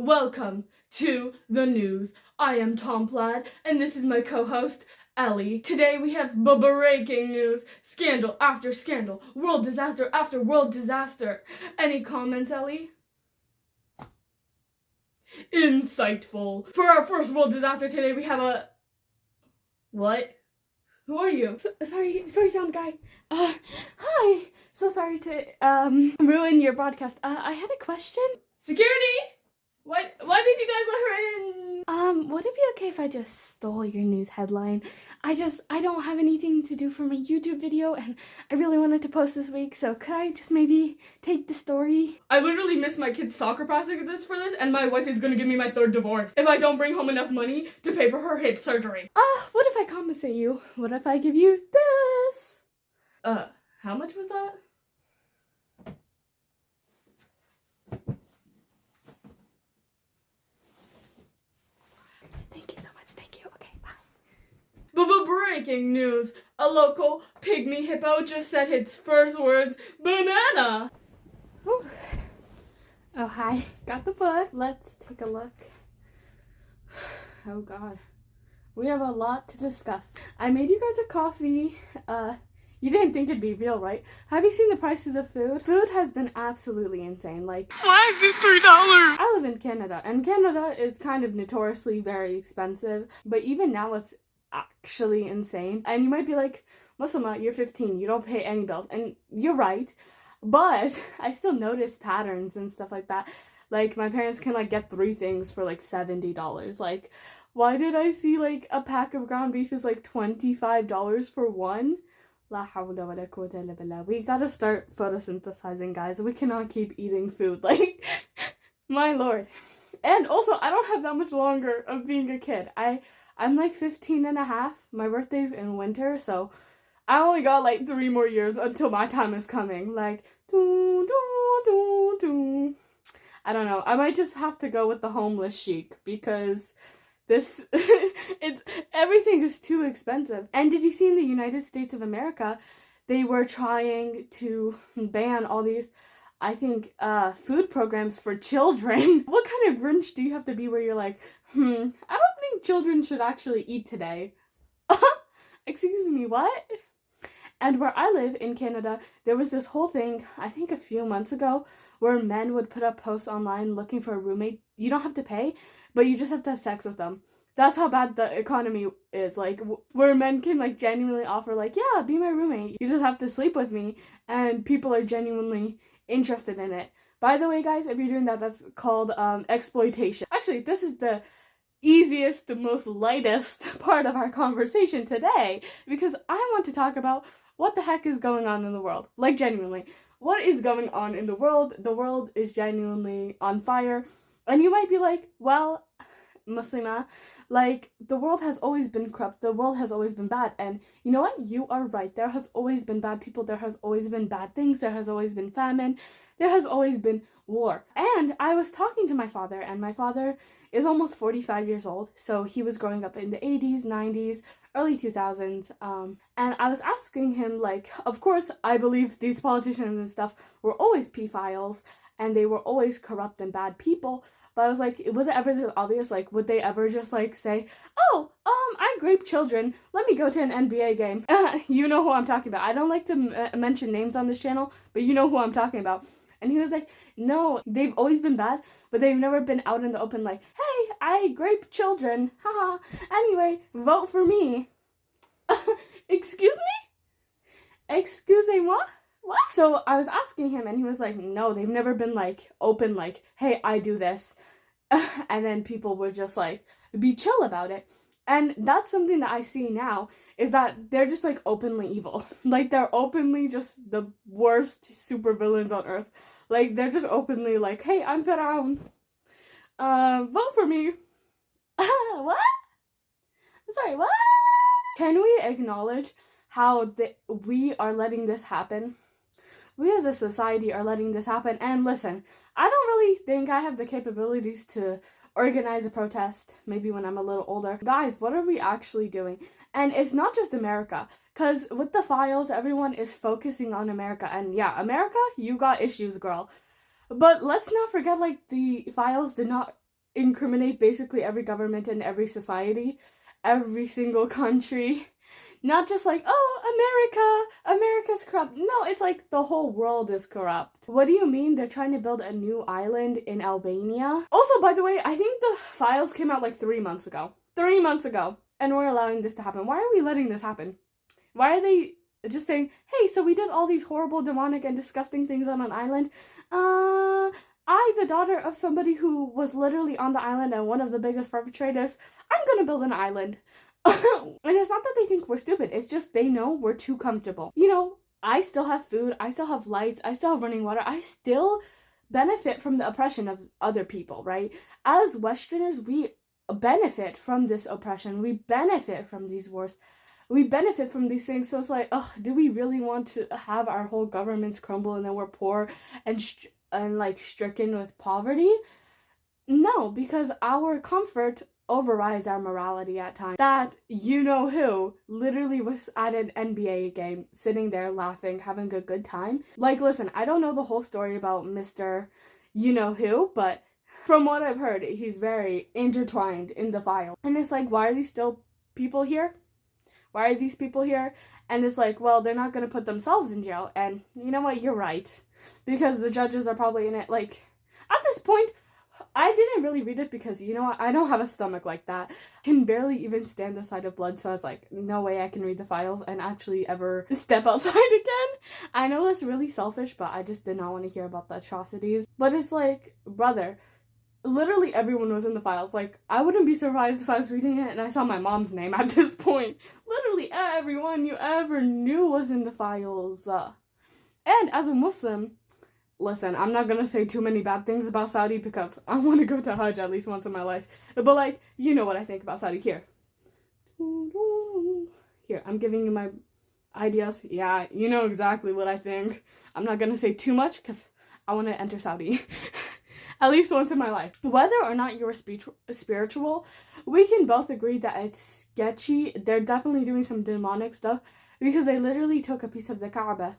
Welcome to the news. I am Tom Plaid, and this is my co-host, Ellie. Today we have breaking news, scandal after scandal, world disaster after world disaster. Any comments, Ellie? Insightful. For our first world disaster today, we have a... What? Who are you? Sorry, sound guy. Hi. So sorry to, ruin your broadcast. I had a question. Security! Why did you guys let her in? Would it be okay if I just stole your news headline? I don't have anything to do for my YouTube video, and I really wanted to post this week, so could I just maybe take the story? I literally missed my kid's soccer practice for this, and my wife is gonna give me my third divorce if I don't bring home enough money to pay for her hip surgery. What if I compensate you? What if I give you this? How much was that? Thank you so much. Thank you. Okay, bye. Breaking news. A local pygmy hippo just said its first words, banana. Ooh. Oh, hi. Got the book. Let's take a look. Oh, God. We have a lot to discuss. I made you guys a coffee. You didn't think it'd be real, right? Have you seen the prices of food? Food has been absolutely insane. Like, why is it $3? I live in Canada, and Canada is kind of notoriously very expensive, but even now it's actually insane. And you might be like, Muslima, you're 15, you don't pay any bills. And you're right, but I still notice patterns and stuff like that. Like, my parents can, like, get 3 things for, like, $70. Like, why did I see, like, a pack of ground beef is, like, $25 for one? La hawla wa la quwwata illa billah. We gotta start photosynthesizing, guys. We cannot keep eating food. Like, my lord. And also, I don't have that much longer of being a kid. I'm like 15 and a half. My birthday's in winter, so I only got like 3 more years until my time is coming. Like, doo, doo, doo, doo. I don't know. I might just have to go with the homeless chic because everything is too expensive. And did you see in the United States of America, they were trying to ban all these, I think, food programs for children. What kind of Grinch do you have to be where you're like, I don't think children should actually eat today. Excuse me, what? And where I live in Canada, there was this whole thing, I think a few months ago, where men would put up posts online looking for a roommate. You don't have to pay, but you just have to have sex with them. That's how bad the economy is. Like, where men can, like, genuinely offer, like, yeah, be my roommate. You just have to sleep with me. And people are genuinely interested in it. By the way, guys, if you're doing that, that's called exploitation. Actually, this is the easiest, the most lightest part of our conversation today, because I want to talk about what the heck is going on in the world. Like, genuinely. What is going on in the world? The world is genuinely on fire. And you might be like, well, Muslima, like, the world has always been corrupt. The world has always been bad. And you know what? You are right. There has always been bad people. There has always been bad things. There has always been famine. There has always been war. And I was talking to my father, and my father is almost 45 years old. So he was growing up in the 80s, 90s, early 2000s. And I was asking him, like, of course, I believe these politicians and stuff were always pedophiles, and they were always corrupt and bad people. But I was like, was it ever this obvious? Like, would they ever just, like, say, oh, I grape children. Let me go to an NBA game. You know who I'm talking about. I don't like to mention names on this channel, but you know who I'm talking about. And he was like, no, they've always been bad, but they've never been out in the open like, hey, I grape children. Haha. Anyway, vote for me. Excuse me? Excusez-moi? What? So I was asking him, and he was like, no, they've never been, like, open, like, hey, I do this. And then people would just, like, be chill about it. And that's something that I see now, is that they're just, like, openly evil. Like, they're openly just the worst supervillains on earth. Like, they're just openly like, hey, I'm Firaun. Vote for me. What? Sorry, what? Can we acknowledge how we are letting this happen? We as a society are letting this happen. And listen, I don't really think I have the capabilities to organize a protest, maybe when I'm a little older. Guys, what are we actually doing? And it's not just America, because with the files, everyone is focusing on America. And yeah, America, you got issues, girl. But let's not forget, like, the files did not incriminate basically every government in every society, every single country. Not just like, oh, America's corrupt. No, it's like the whole world is corrupt. What do you mean they're trying to build a new island in Albania? Also, by the way, I think the files came out like 3 months ago. 3 months ago. And we're allowing this to happen. Why are we letting this happen? Why are they just saying, hey, so we did all these horrible, demonic, and disgusting things on an island? I, the daughter of somebody who was literally on the island and one of the biggest perpetrators, I'm gonna build an island. And it's not that they think we're stupid, it's just they know we're too comfortable. You know, I still have food, I still have lights, I still have running water, I still benefit from the oppression of other people, right? As Westerners, we benefit from this oppression, we benefit from these wars, we benefit from these things. So it's like, do we really want to have our whole governments crumble and then we're poor and like stricken with poverty? No, because our comfort overrides our morality at times. That you-know-who literally was at an NBA game, sitting there laughing, having a good time. Like, listen, I don't know the whole story about Mr. You-know-who, but from what I've heard, he's very intertwined in the file. And it's like, why are these still people here? Why are these people here? And it's like, well, they're not going to put themselves in jail. And you know what? You're right. Because the judges are probably in it. Like, at this point, I didn't really read it because, you know what, I don't have a stomach like that. I can barely even stand the sight of blood, so I was like, no way I can read the files and actually ever step outside again. I know that's really selfish, but I just did not want to hear about the atrocities. But it's like, brother, literally everyone was in the files. Like, I wouldn't be surprised if I was reading it and I saw my mom's name at this point. Literally everyone you ever knew was in the files. And as a Muslim, listen, I'm not gonna say too many bad things about Saudi because I want to go to Hajj at least once in my life. But like, you know what I think about Saudi. Here, I'm giving you my ideas. Yeah, you know exactly what I think. I'm not gonna say too much because I want to enter Saudi. At least once in my life. Whether or not you're spiritual, we can both agree that it's sketchy. They're definitely doing some demonic stuff because they literally took a piece of the Kaaba.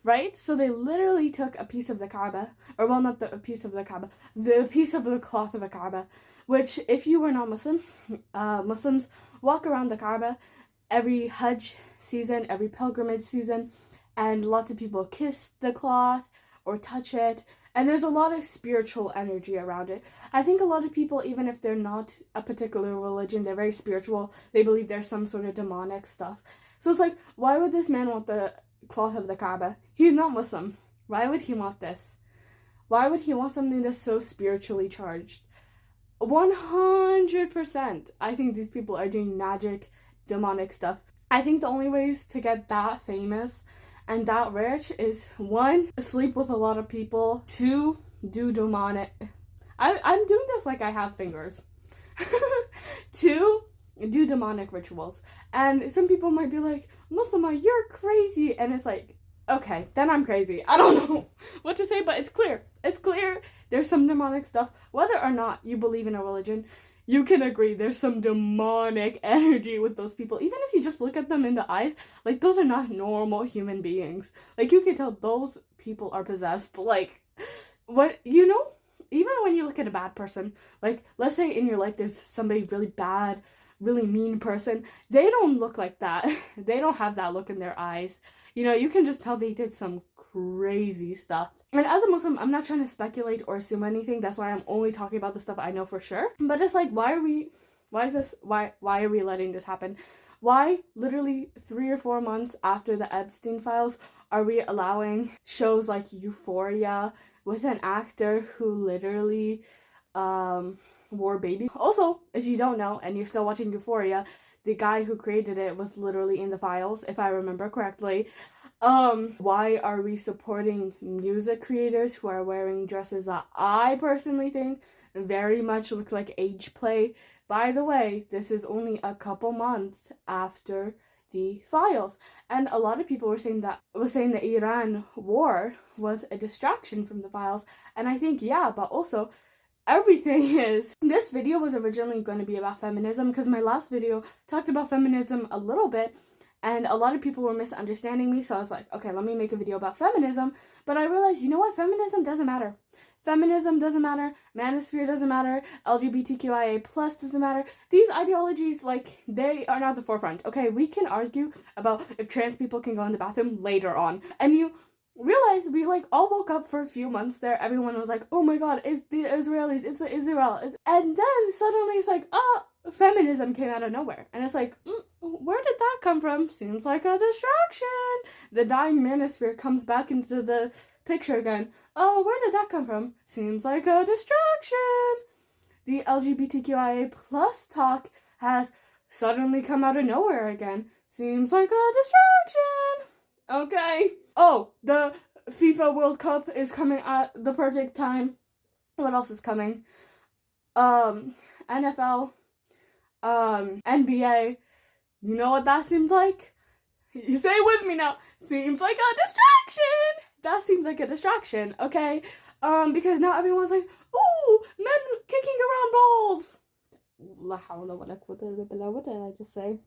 Right? So they literally took a piece of the Kaaba, or well, not a piece of the Kaaba, the piece of the cloth of the Kaaba, which if you were not Muslim, Muslims walk around the Kaaba every Hajj season, every pilgrimage season, and lots of people kiss the cloth or touch it, and there's a lot of spiritual energy around it. I think a lot of people, even if they're not a particular religion, they're very spiritual, they believe there's some sort of demonic stuff. So it's like, why would this man want the cloth of the Kaaba? He's not Muslim. Why would he want this? Why would he want something that's so spiritually charged? 100%. I think these people are doing magic, demonic stuff. I think the only ways to get that famous and that rich is 1, sleep with a lot of people, 2, do demonic. I'm doing this like I have fingers. 2, do demonic rituals. And some people might be like, Muslima, you're crazy. And it's like, okay, then I'm crazy. I don't know what to say, but it's clear. It's clear there's some demonic stuff. Whether or not you believe in a religion, you can agree there's some demonic energy with those people. Even if you just look at them in the eyes, like, those are not normal human beings. Like, you can tell those people are possessed. Like, what, you know, even when you look at a bad person, like, let's say in your life there's somebody really bad, really mean person, they don't look like that. They don't have that look in their eyes. You know, you can just tell they did some crazy stuff. And as a Muslim, I'm not trying to speculate or assume anything. That's why I'm only talking about the stuff I know for sure. But it's like, why are we letting this happen? Why, literally 3 or 4 months after the Epstein files, are we allowing shows like Euphoria with an actor who literally wore baby? Also, if you don't know and you're still watching Euphoria, the guy who created it was literally in the files, if I remember correctly. Why are we supporting music creators who are wearing dresses that I personally think very much look like age play? By the way, this is only a couple months after the files, and a lot of people were saying the Iran war was a distraction from the files, and I think, yeah, but also everything is. This video was originally going to be about feminism because my last video talked about feminism a little bit and a lot of people were misunderstanding me, so I was like, okay, let me make a video about feminism. But I realized, you know what, feminism doesn't matter. Feminism doesn't matter. Manosphere doesn't matter. LGBTQIA plus doesn't matter. These ideologies, like, they are not the forefront. Okay, we can argue about if trans people can go in the bathroom later on. And you realize we, like, all woke up for a few months there. Everyone was like, oh my god, it's the Israelis, it's the Israel. And then suddenly it's like, feminism came out of nowhere. And it's like, where did that come from? Seems like a distraction. The dying manosphere comes back into the picture again. Oh, where did that come from? Seems like a distraction. The LGBTQIA plus talk has suddenly come out of nowhere again. Seems like a distraction. Okay. Oh, the FIFA World Cup is coming at the perfect time. What else is coming? NFL, NBA. You know what that seems like? You say it with me now. Seems like a distraction. That seems like a distraction, okay? Because now everyone's like, ooh, men kicking around balls. La hawla wa la quwwata illa billah. What did I just say?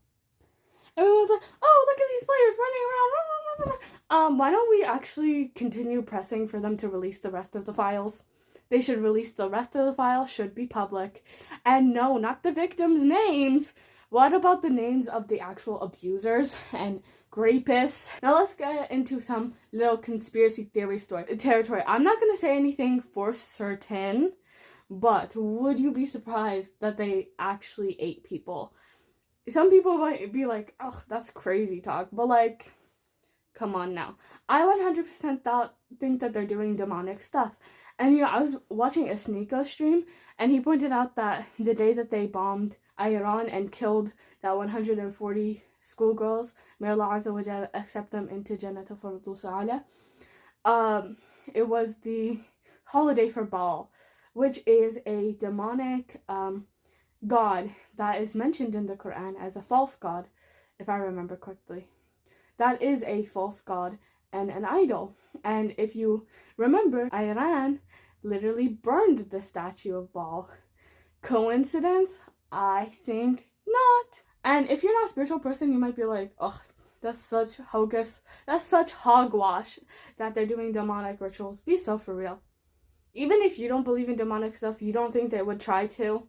Everyone's like, oh, look at these players running around. Why don't we actually continue pressing for them to release the rest of the files? They should release the rest of the files, should be public. And no, not the victims' names. What about the names of the actual abusers and rapists? Now let's get into some little conspiracy theory territory. I'm not going to say anything for certain, but would you be surprised that they actually ate people? Some people might be like, oh, that's crazy talk, but like, come on now. I 100% think that they're doing demonic stuff. And you know, I was watching a Sneeko stream, and he pointed out that the day that they bombed Iran and killed that 140 schoolgirls, may Allah Azza wa Jalla accept them into Jannatul Firdaus A'la, it was the holiday for Baal, which is a demonic god that is mentioned in the Quran as a false god, if I remember correctly. That is a false god and an idol. And if you remember, Iran literally burned the statue of Baal. Coincidence? I think not. And if you're not a spiritual person, you might be like, oh, that's such hocus, that's such hogwash that they're doing demonic rituals. Be so for real. Even if you don't believe in demonic stuff, you don't think they would try to.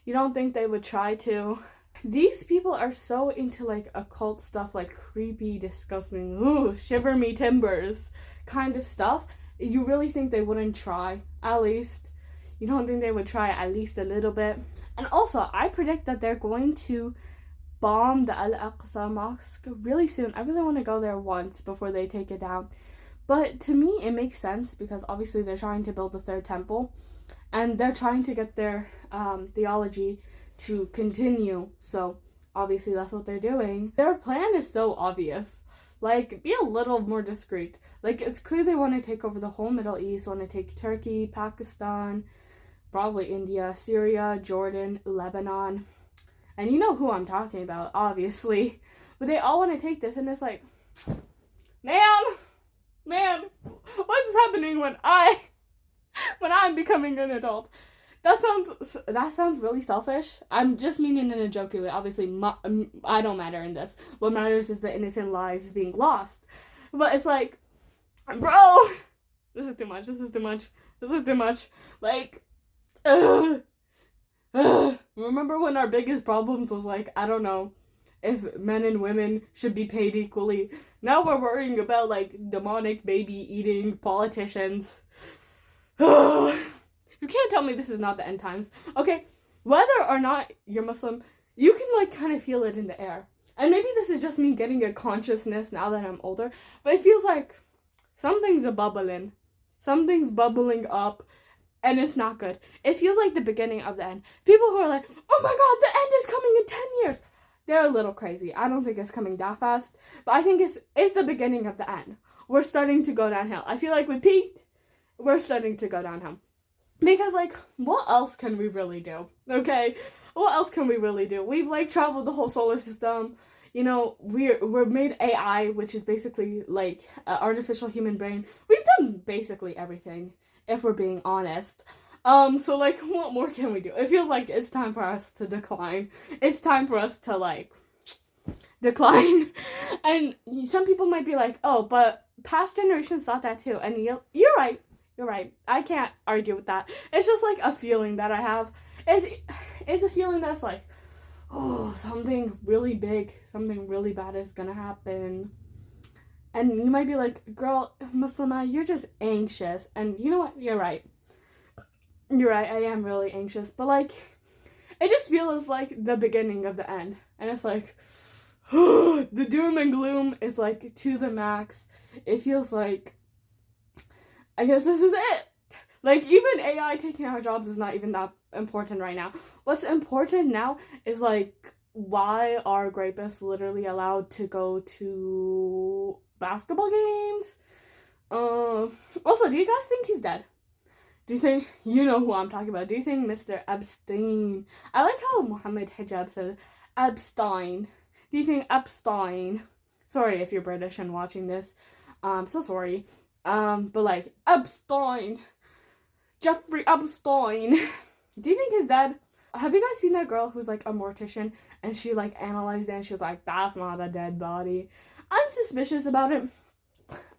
You don't think they would try to. These people are so into like occult stuff, like creepy, disgusting, ooh, shiver me timbers kind of stuff. You really think they wouldn't try? At least. You don't think they would try at least a little bit? And also, I predict that they're going to bomb the Al-Aqsa Mosque really soon. I really want to go there once before they take it down. But to me, it makes sense because obviously they're trying to build the third temple. And they're trying to get their theology to continue. So, obviously that's what they're doing. Their plan is so obvious. Like, be a little more discreet. Like, it's clear they want to take over the whole Middle East, want to take Turkey, Pakistan, probably India, Syria, Jordan, Lebanon. And you know who I'm talking about, obviously. But they all want to take this, and it's like, man, what's happening when I'm becoming an adult? That sounds really selfish. I'm just meaning in a jokey way. Obviously, I don't matter in this. What matters is the innocent lives being lost. But it's like, bro, this is too much. Like, remember when our biggest problems was like, I don't know, if men and women should be paid equally. Now we're worrying about like demonic baby eating politicians. You can't tell me this is not the end times. Okay, whether or not you're Muslim, you can like kind of feel it in the air. And maybe this is just me getting a consciousness now that I'm older, but it feels like something's bubbling. Something's bubbling up, and it's not good. It feels like the beginning of the end. People who are like, oh my god, the end is coming in 10 years. They're a little crazy. I don't think it's coming that fast, but I think it's the beginning of the end. We're starting to go downhill. I feel like we peaked. We're starting to go downhill. Because, like, what else can we really do? Okay? What else can we really do? We've, like, traveled the whole solar system. You know, we're made AI, which is basically, like, an artificial human brain. We've done basically everything, if we're being honest. So, like, what more can we do? It feels like it's time for us to decline. It's time for us to, like, decline. And some people might be like, oh, but past generations thought that too. And you're right. You're right. I can't argue with that. It's just like a feeling that I have. It's a feeling that's like, oh, something really big, something really bad is gonna happen. And you might be like, girl, Muslima, you're just anxious. And you know what? You're right. You're right. I am really anxious. But like, it just feels like the beginning of the end. And it's like, the doom and gloom is like to the max. It feels like, I guess this is it. Like, even AI taking our jobs is not even that important right now. What's important now is like, why are rapists literally allowed to go to basketball games? Also, do you guys think he's dead? Do you think, you know who I'm talking about? Do you think Mr. Epstein? I like how Muhammad Hijab said Epstein. Do you think Epstein? Sorry if you're British and watching this. So sorry. But like Epstein. Jeffrey Epstein. Do you think he's dead? Have you guys seen that girl who's like a mortician and she like analyzed it and she was like, that's not a dead body? I'm suspicious about it.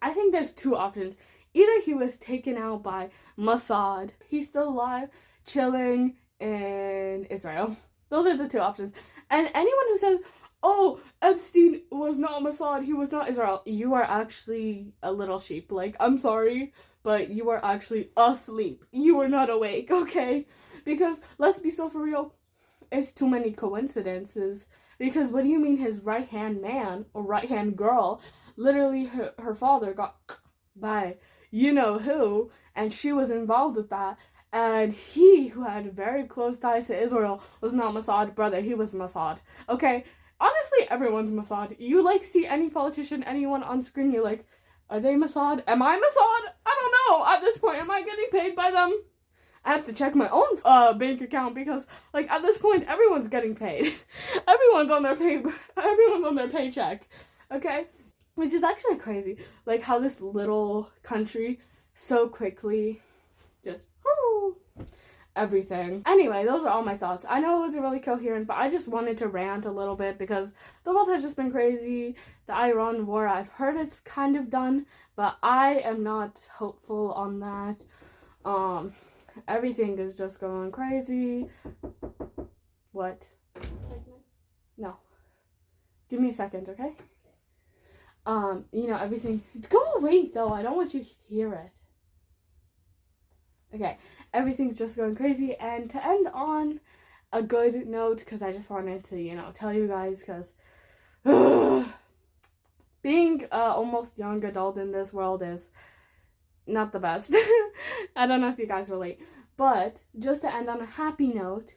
I think there's two options. Either he was taken out by Mossad, he's still alive, chilling in Israel. Those are the two options. And anyone who says, oh, Epstein was not Mossad, he was not Israel, you are actually a little sheep. Like, I'm sorry, but you are actually asleep. You are not awake, okay? Because, let's be so for real, it's too many coincidences. Because what do you mean his right-hand man or right-hand girl, literally her father got by you know who, and she was involved with that, and he, who had very close ties to Israel, was not Mossad. Brother, he was Mossad, okay? Honestly, everyone's Mossad. You, like, see any politician, anyone on screen, you're like, are they Mossad? Am I Mossad? I don't know. At this point, am I getting paid by them? I have to check my own bank account because, like, at this point, everyone's getting paid. Everyone's on their paycheck, okay? Which is actually crazy, like how this little country so quickly just, everything. Anyway, those are all my thoughts. I know it wasn't really coherent, but I just wanted to rant a little bit because the world has just been crazy. The Iran war, I've heard it's kind of done, but I am not hopeful on that. Everything is just going crazy. What? No. Give me a second, okay? You know, everything, go away though, I don't want you to hear it. Okay, everything's just going crazy, and to end on a good note, because I just wanted to, you know, tell you guys, because being almost young adult in this world is not the best. I don't know if you guys relate, but just to end on a happy note,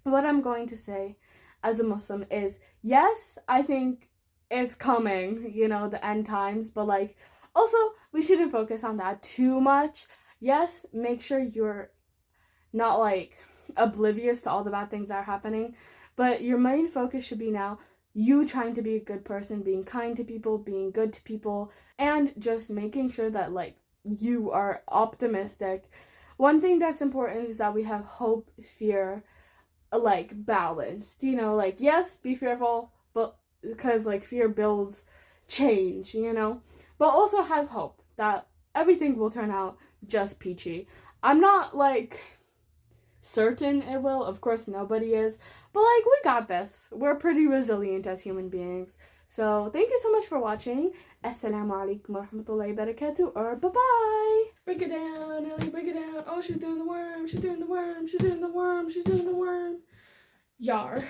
what I'm going to say as a Muslim is, yes, I think it's coming, you know, the end times, but like, also, we shouldn't focus on that too much. Yes, make sure you're not like oblivious to all the bad things that are happening, but your main focus should be now you trying to be a good person, being kind to people, being good to people, and just making sure that like you are optimistic. One thing that's important is that we have hope, fear, like balanced, you know, like yes, be fearful, but because like fear builds change, you know, but also have hope that everything will turn out just peachy. I'm not like certain it will, of course nobody is, but like we got this. We're pretty resilient as human beings. So thank you so much for watching. Assalamu alaikum wa rahmatullahi wa barakatuh, or bye bye. Break it down, Ellie, break it down. Oh, she's doing the worm, she's doing the worm, she's doing the worm, she's doing the worm. Yar.